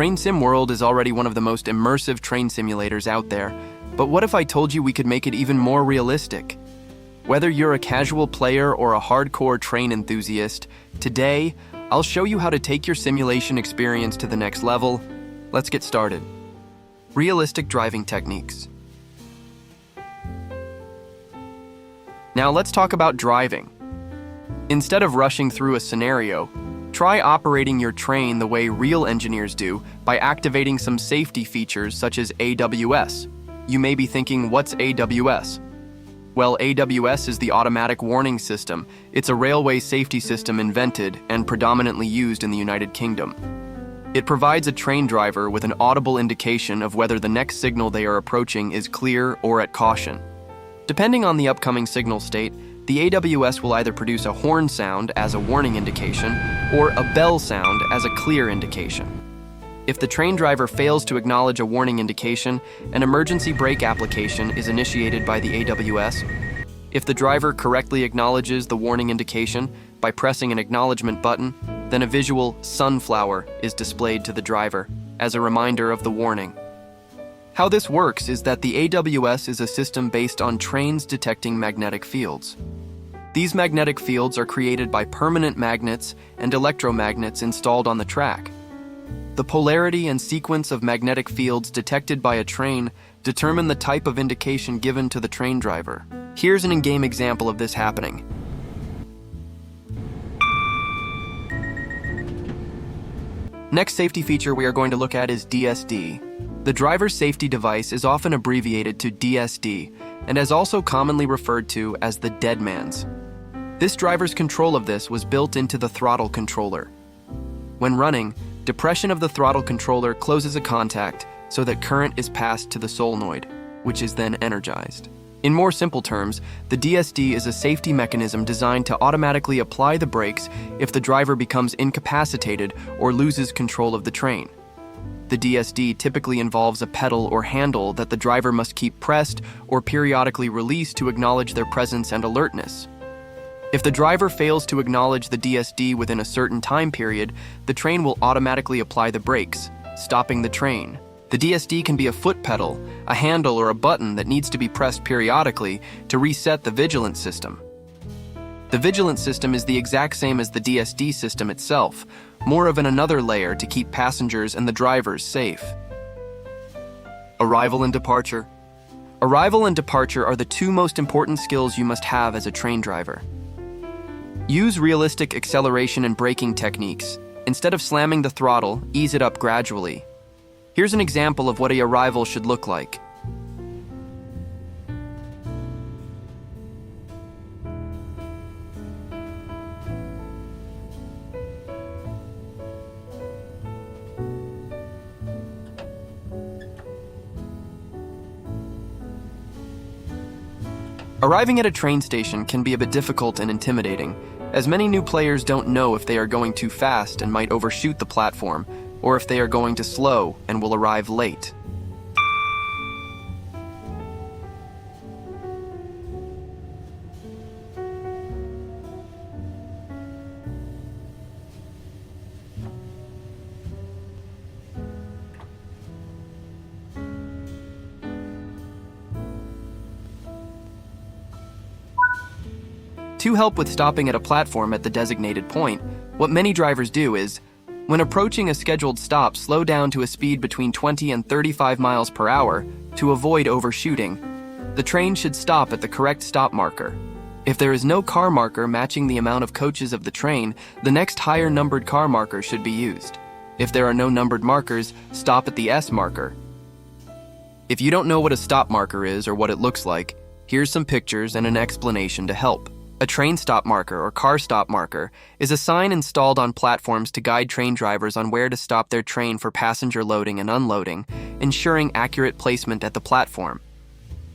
Train Sim World is already one of the most immersive train simulators out there, but what if I told you we could make it even more realistic? Whether you're a casual player or a hardcore train enthusiast, today, I'll show you how to take your simulation experience to the next level. Let's get started. Realistic driving techniques. Now let's talk about driving. Instead of rushing through a scenario, try operating your train the way real engineers do by activating some safety features such as AWS. You may be thinking, what's AWS? Well, AWS is the automatic warning system. It's a railway safety system invented and predominantly used in the United Kingdom. It provides a train driver with an audible indication of whether the next signal they are approaching is clear or at caution. Depending on the upcoming signal state, the AWS will either produce a horn sound as a warning indication or a bell sound as a clear indication. If the train driver fails to acknowledge a warning indication, an emergency brake application is initiated by the AWS. If the driver correctly acknowledges the warning indication by pressing an acknowledgement button, then a visual sunflower is displayed to the driver as a reminder of the warning. How this works is that the AWS is a system based on trains detecting magnetic fields. These magnetic fields are created by permanent magnets and electromagnets installed on the track. The polarity and sequence of magnetic fields detected by a train determine the type of indication given to the train driver. Here's an in-game example of this happening. Next safety feature we are going to look at is DSD. The driver's safety device is often abbreviated to DSD and is also commonly referred to as the dead man's. This driver's control of this was built into the throttle controller. When running, depression of the throttle controller closes a contact so that current is passed to the solenoid, which is then energized. In more simple terms, the DSD is a safety mechanism designed to automatically apply the brakes if the driver becomes incapacitated or loses control of the train. The DSD typically involves a pedal or handle that the driver must keep pressed or periodically release to acknowledge their presence and alertness. If the driver fails to acknowledge the DSD within a certain time period, the train will automatically apply the brakes, stopping the train. The DSD can be a foot pedal, a handle, or a button that needs to be pressed periodically to reset the vigilance system. The vigilance system is the exact same as the DSD system itself, more of another layer to keep passengers and the drivers safe. Arrival and departure. Arrival and departure are the two most important skills you must have as a train driver. Use realistic acceleration and braking techniques. Instead of slamming the throttle, ease it up gradually. Here's an example of what an arrival should look like. Arriving at a train station can be a bit difficult and intimidating, as many new players don't know if they are going too fast and might overshoot the platform, or if they are going too slow and will arrive late. To help with stopping at a platform at the designated point, what many drivers do is, when approaching a scheduled stop, slow down to a speed between 20 and 35 miles per hour to avoid overshooting. The train should stop at the correct stop marker. If there is no car marker matching the amount of coaches of the train, the next higher numbered car marker should be used. If there are no numbered markers, stop at the S marker. If you don't know what a stop marker is or what it looks like, here's some pictures and an explanation to help. A train stop marker or car stop marker is a sign installed on platforms to guide train drivers on where to stop their train for passenger loading and unloading, ensuring accurate placement at the platform.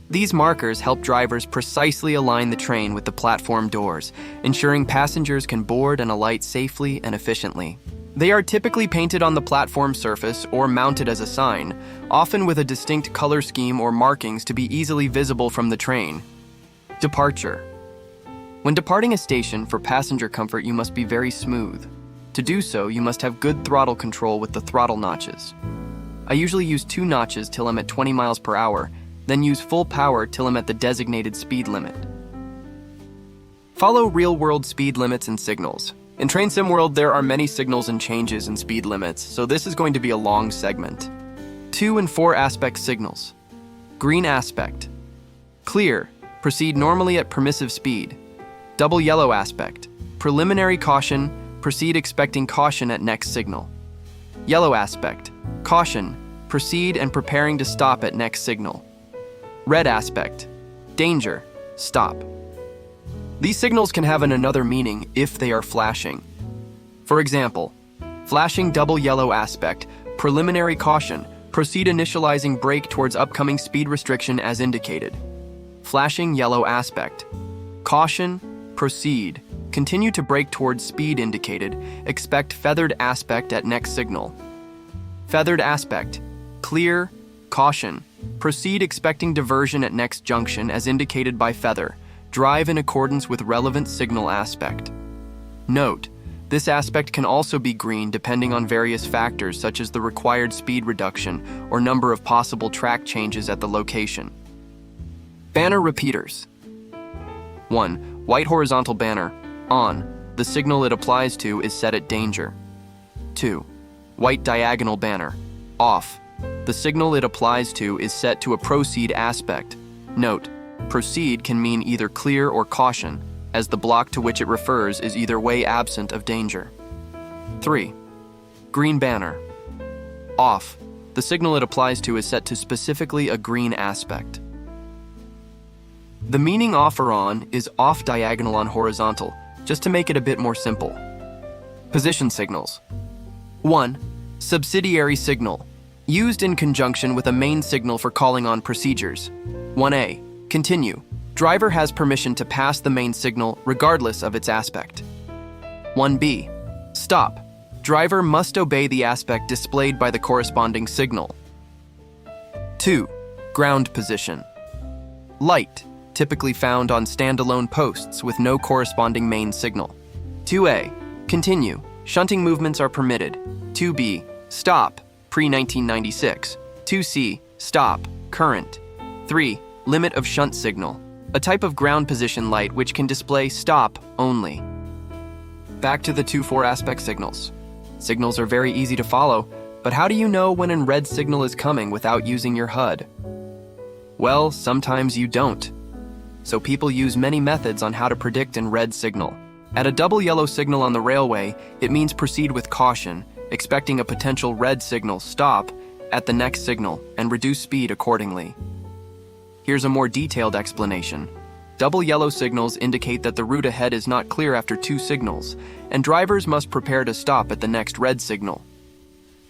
These markers help drivers precisely align the train with the platform doors, ensuring passengers can board and alight safely and efficiently. They are typically painted on the platform surface or mounted as a sign, often with a distinct color scheme or markings to be easily visible from the train. Departure. When departing a station for passenger comfort, you must be very smooth. To do so, you must have good throttle control with the throttle notches. I usually use 2 notches till I'm at 20 miles per hour, then use full power till I'm at the designated speed limit. Follow real-world speed limits and signals. In Train Sim World, there are many signals and changes in speed limits, so this is going to be a long segment. 2 and 4 aspect signals. Green aspect. Clear. Proceed normally at permissive speed. Double yellow aspect. Preliminary caution. Proceed expecting caution at next signal. Yellow aspect. Caution. Proceed and preparing to stop at next signal. Red aspect. Danger. Stop. These signals can have another meaning if they are flashing. For example, flashing double yellow aspect, preliminary caution, proceed initializing brake towards upcoming speed restriction as indicated. Flashing yellow aspect, caution, proceed, continue to brake towards speed indicated, expect feathered aspect at next signal. Feathered aspect, clear, caution, proceed expecting diversion at next junction as indicated by feather. Drive in accordance with relevant signal aspect. Note, this aspect can also be green depending on various factors such as the required speed reduction or number of possible track changes at the location. Banner repeaters. 1. White horizontal banner, on. The signal it applies to is set at danger. 2. White diagonal banner, off. The signal it applies to is set to a proceed aspect. Note, proceed can mean either clear or caution, as the block to which it refers is either way absent of danger. 3. Green banner. Off. The signal it applies to is set to specifically a green aspect. The meaning off or on is off diagonal on horizontal, just to make it a bit more simple. Position signals. 1. Subsidiary signal. Used in conjunction with a main signal for calling on procedures. 1A. Continue. Driver has permission to pass the main signal regardless of its aspect. 1B. Stop. Driver must obey the aspect displayed by the corresponding signal. 2. Ground position. Light, typically found on standalone posts with no corresponding main signal. 2A. Continue. Shunting movements are permitted. 2B. Stop. Pre-1996. 2C. Stop. Current. 3. Limit of shunt signal, a type of ground position light which can display stop only. Back to the 2-4 aspect signals. Signals are very easy to follow, but how do you know when a red signal is coming without using your HUD? Well, sometimes you don't. So people use many methods on how to predict a red signal. At a double yellow signal on the railway, it means proceed with caution, expecting a potential red signal stop at the next signal and reduce speed accordingly. Here's a more detailed explanation. Double yellow signals indicate that the route ahead is not clear after 2 signals, and drivers must prepare to stop at the next red signal.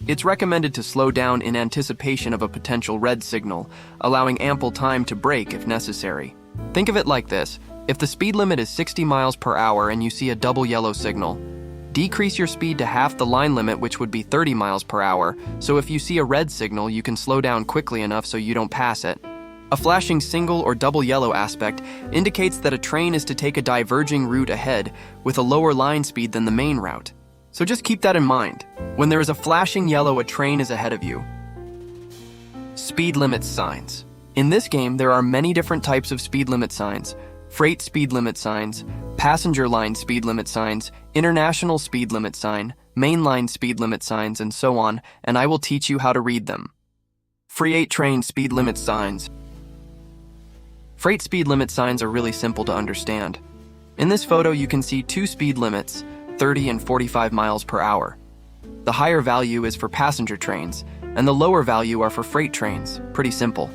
It's recommended to slow down in anticipation of a potential red signal, allowing ample time to brake if necessary. Think of it like this. If the speed limit is 60 miles per hour and you see a double yellow signal, decrease your speed to half the line limit, which would be 30 miles per hour, so if you see a red signal, you can slow down quickly enough so you don't pass it. A flashing single or double yellow aspect indicates that a train is to take a diverging route ahead with a lower line speed than the main route. So just keep that in mind. When there is a flashing yellow, a train is ahead of you. Speed limit signs. In this game, there are many different types of speed limit signs. Freight speed limit signs, passenger line speed limit signs, international speed limit sign, mainline speed limit signs, and so on, and I will teach you how to read them. Freight train speed limit signs. Freight speed limit signs are really simple to understand. In this photo, you can see 2 speed limits, 30 and 45 miles per hour. The higher value is for passenger trains, and the lower value are for freight trains. Pretty simple.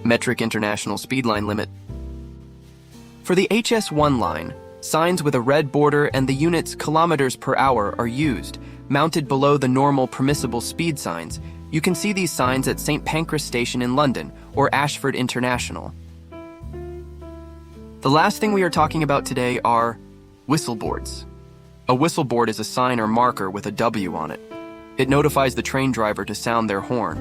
Metric international speed line limit. For the HS1 line, signs with a red border and the units kilometers per hour are used, mounted below the normal permissible speed signs. You can see these signs at St. Pancras Station in London or Ashford International. The last thing we are talking about today are whistle boards. A whistle board is a sign or marker with a W on it. It notifies the train driver to sound their horn.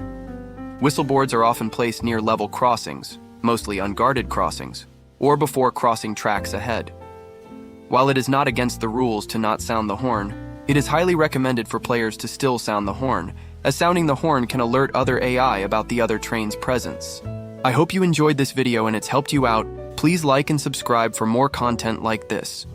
Whistle boards are often placed near level crossings, mostly unguarded crossings, or before crossing tracks ahead. While it is not against the rules to not sound the horn, It is highly recommended for players to still sound the horn, as sounding the horn can alert other AI about the other train's presence. I hope you enjoyed this video and it's helped you out. Please like and subscribe for more content like this.